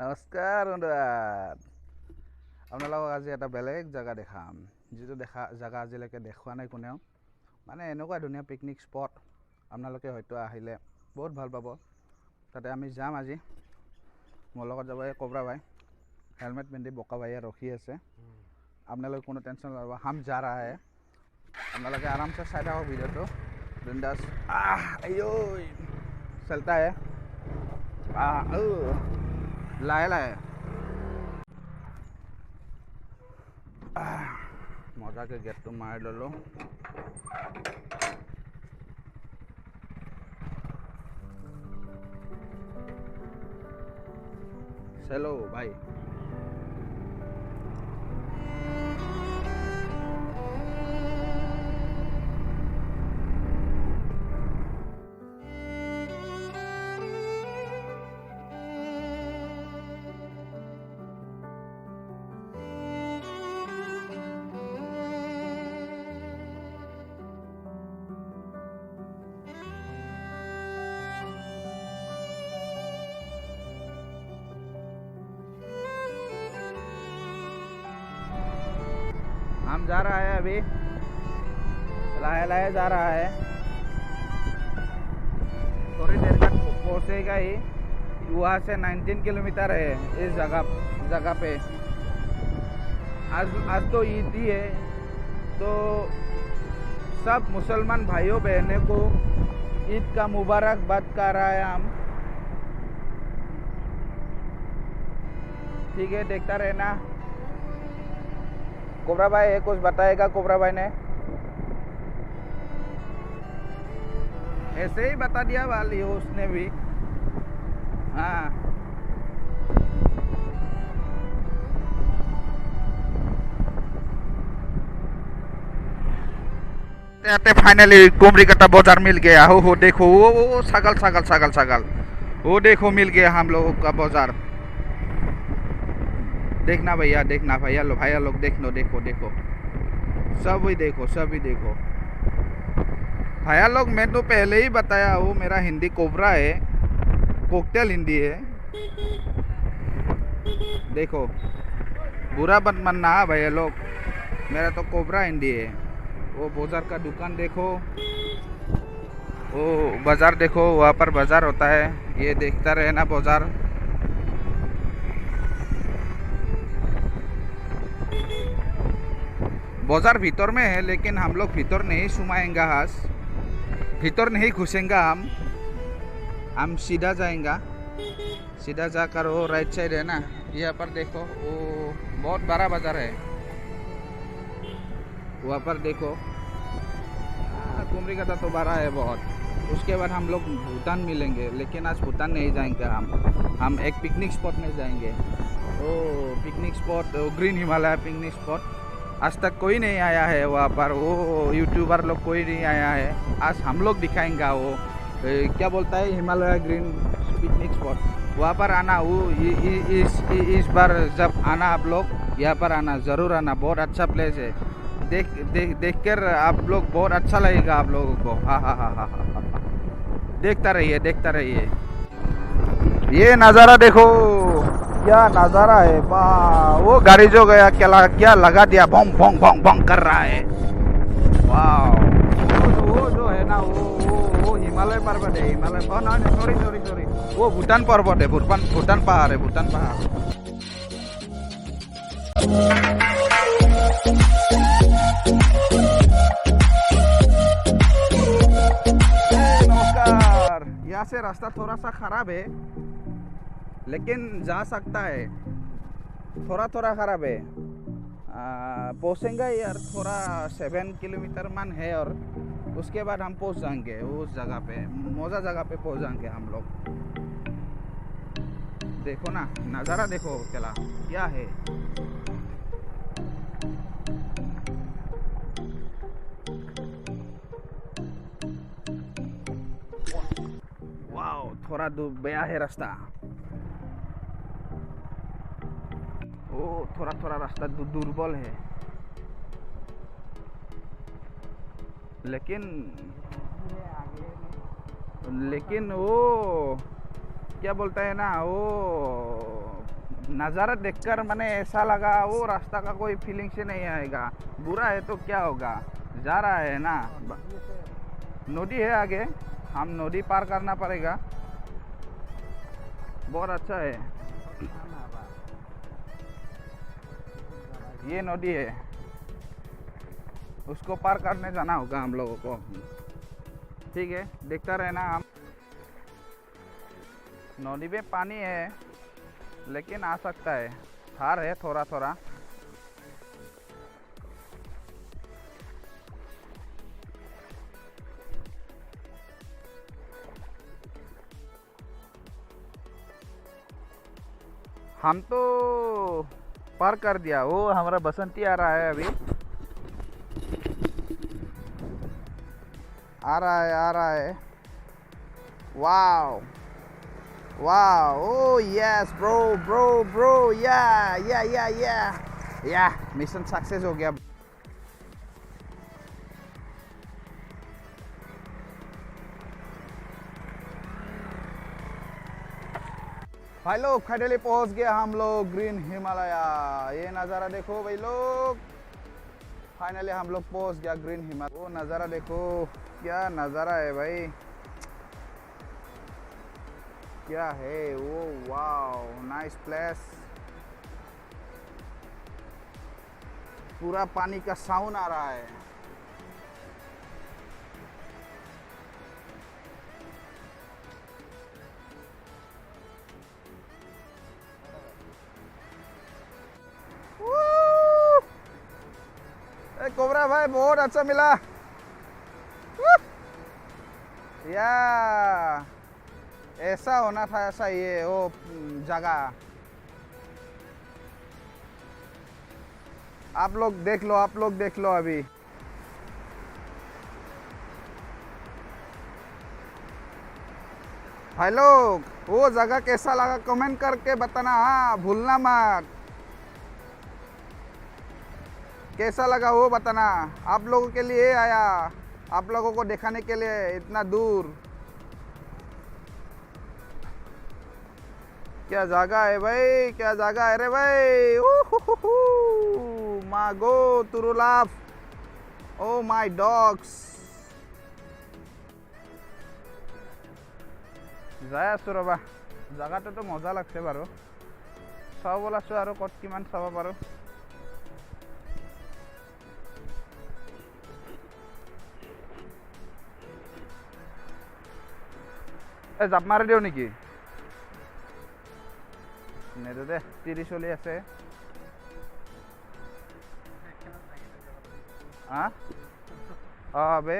নমস্কাৰ বন্ধুবাত আপোনালোকক আজি এটা বেলেগ জেগা দেখাম যিটো জেগা আজিলৈকে দেখুৱা নাই কোনেও মানে এনেকুৱা ধুনীয়া পিকনিক স্পট আপোনালোকে হয়তো আহিলে বহুত ভাল পাব তাতে আমি যাম আজি মোৰ লগত যাব এই কোবৰা ভাই হেলমেট পিন্ধি বোকা ভাইয়ে ৰখি আছে আপোনালোকে কোনো টেনশ্যন নল'ব हम जा रहा है আপোনালোকে आरामसे চাই থাকক ভিডিঅ'টো बिंदास अयो चलता है लाए मजा के गेट तो मार लो चलो भाई हम जा रहा है अभी लाहे जा रहा है थोड़ी देर तक पहुँचेगा ही वहाँ से 19 किलोमीटर है इस जगह पे आज तो ईद ही है तो सब मुसलमान भाइयों बहनों को ईद का मुबारकबाद कर रहा है हम ठीक है देखता रहना कोबरा भाई है कुछ बताएगा कोबरा भाई ने ऐसे ही बता दिया वाली उसने भी हाँ फाइनली कुमरीकट्टा बाजार मिल गया हो देखो वो सगल वो देखो मिल गया हम लोगों का बाजार देखना भैया लोग देखो सभी देखो भैया लोग मैं तो पहले ही बताया वो मेरा हिंदी कोबरा है कोकटेल हिंदी है देखो बुरा मत मानना भैया लोग मेरा तो कोबरा हिंदी है वो बाजार का दुकान देखो वो बाजार देखो वहाँ पर बाजार होता है ये देखता रहना बाजार बाजार भीतर में है लेकिन हम लोग भीतर नहीं सुमाएंगा भीतर नहीं घुसेंगे हम सीधा जाकर वो राइट साइड है ना यहाँ पर देखो वो बहुत बड़ा बाजार है वहाँ पर देखो कुमरीकट्टा तो बड़ा है बहुत उसके बाद हम लोग भूटान मिलेंगे लेकिन आज भूटान नहीं जाएंगे हम एक पिकनिक स्पॉट में जाएंगे वो picnic spot green Himalaya picnic spot आज तक कोई नहीं आया है वहाँ पर वो यूट्यूबर लोग कोई नहीं आया है आज हम लोग दिखाएंगे वो क्या बोलता है हिमालय ग्रीन पिकनिक स्पॉट वहाँ पर आना वो इस बार जब आना आप लोग यहाँ पर आना ज़रूर आना बहुत अच्छा प्लेस है देख कर आप लोग बहुत अच्छा लगेगा आप लोगों को हाँ देखता रहिए ये नज़ारा देखो क्या नज़ारा है वाह वो गाड़ी जो गया क्या लगा दिया भोंग भोंग भोंग भोंग कर रहा है वाह वो जो है ना वो हिमालय पर्वत है सॉरी वो भूटान पर्वत है भूटान पहाड़ है नमस्कार यहाँ से रास्ता थोड़ा सा खराब है लेकिन जा सकता है थोड़ा खराब है पहुँचेंगे यार थोड़ा 7 किलोमीटर मन है और उसके बाद हम पहुँच जाएंगे उस जगह पे मौजा जगह पे पहुँच जाएंगे हम लोग देखो ना नज़ारा देखो क्या है वाह थोड़ा दूर गया है रास्ता वो थोड़ा रास्ता दुर्बल है लेकिन वो क्या बोलता है ना वो नज़ारा देखकर मैंने ऐसा लगा वो रास्ता का कोई फीलिंग से नहीं आएगा। बुरा है तो क्या होगा, जा रहा है ना। नदी है आगे, हम नदी पार करना पड़ेगा। बहुत अच्छा है, ये नदी है, उसको पार करने जाना होगा हम लोगों को। ठीक है, देखता रहना हम। नदी में पानी है लेकिन आ सकता है, थार है थोड़ा थोड़ा। हम तो पार कर दिया, वो हमारा बसंती आ रहा है अभी, आ रहा है। वाओ वाओ, ओ यस ब्रो, या मिशन सक्सेस हो गया। भाई लोग फाइनली पहुंच गया हम लोग ग्रीन हिमालय। ये नज़ारा देखो भाई लोग, फाइनली हम लोग पहुंच गया ग्रीन हिमालय। वो नज़ारा देखो, क्या नज़ारा है भाई, क्या है वो। Wow, nice place. पूरा पानी का साउंड आ रहा है। कोबरा भाई बहुत अच्छा मिला। या ऐसा होना था, ऐसा ये वो जगह। आप लोग देख लो अभी। भाई लोग वो जगह कैसा लगा कमेंट करके बताना, हाँ भूलना मत। कैसा लगा वो बताना। आप लोगों के लिए आया, आप लोगों को दिखाने के लिए इतना दूर। क्या जगह है भाई, क्या जगह है रे भाई। मागो तुरुलाफ, ओ माय डॉग्स। যাই আছো ৰবা, জাগাটোতো মজা লাগছে বাৰু। চাব বলাছো আৰু ক'ত কিমান চাব পাৰো। জাপ মাৰি দিওঁ নেকি? নেদো দে, 30 চলি আছে। বে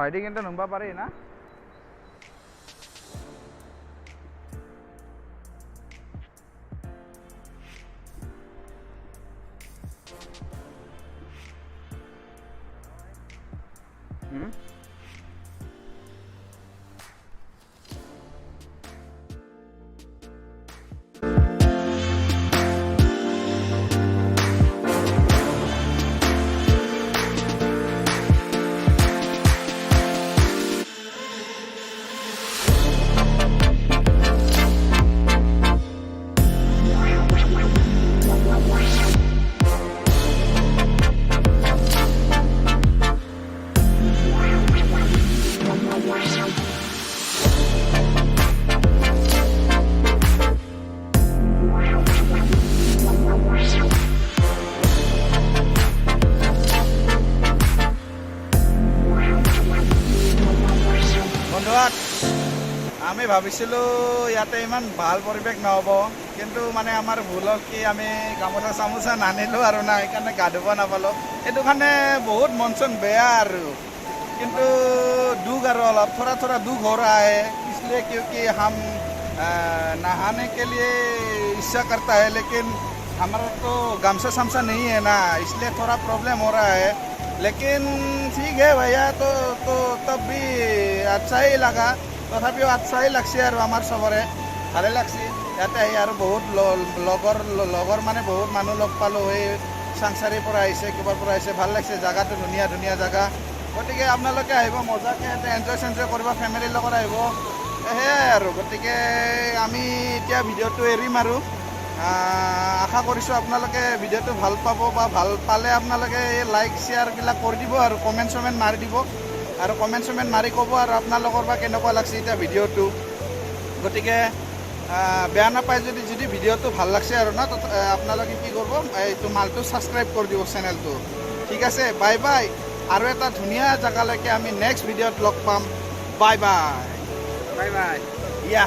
এটি কিন্তু নুম্বা পাৰি না। আমি ভাবিছিলোঁ ইয়াতে ইমান ভাল পৰিৱেশ নহ'ব, কিন্তু মানে আমাৰ ভুল হ'ল কি আমি গামোচা চামোচা নানিলোঁ আৰু না, সেইকাৰণে গা ধুব নাপালোঁ। সেইটো কাৰণে বহুত মন চন বেয়া আৰু, কিন্তু दुख और अलग थोड़ा थोड़ा दुख हो रहा है, इसलिए क्योंकि हम नहाने के लिए इच्छा करता है, लेकिन हमारा तो गामछा सामसा नहीं है ना, इसलिए थोड़ा प्रॉब्लम हो रहा है। लेकिन ठीक है भैया, तो तब भी अच्छा ही लगा, तथापिও अच्छा ही লাগছে আৰু আমাৰ চবৰে ভালে লাগছে। ইয়াতে আহি আৰু বহুত লগৰ মানে বহুত মানুহ লগ পালোঁ, এই চাংচাৰীৰ পৰা আহিছে কিবাৰ পৰা আহিছে ভাল লাগিছে জাগাটো ধুনীয়া ধুনীয়া জাগা গতিকে আপোনালোকে আহিব মজাকৈ ইয়াতে এনজয় চেনজয় কৰিব ফেমিলিৰ লগত আহিব সেয়াই আৰু গতিকে আমি এতিয়া ভিডিঅ'টো এৰিম আৰু আশা কৰিছোঁ আপোনালোকে ভিডিঅ'টো ভাল পাব বা ভাল পালে আপোনালোকে লাইক শ্বেয়াৰবিলাক কৰি দিব আৰু কমেণ্ট চমেণ্ট মাৰি দিব আৰু কমেণ্ট চমেণ্ট মাৰি ক'ব আৰু আপোনালোকৰ বা কেনেকুৱা লাগছে এতিয়া ভিডিঅ'টো গতিকে বেয়া নাপায় যদি ভিডিঅ'টো ভাল লাগছে আৰু না আপোনালোকে কি কৰিব এইটো মালটো ছাবস্ক্ৰাইব কৰি দিব চেনেলটো ঠিক আছে বাই বাই আৰু এটা ধুনীয়া জেগালৈকে আমি নেক্সট ভিডিঅ'ত লগ পাম বাই বাই বাই বাই ইয়া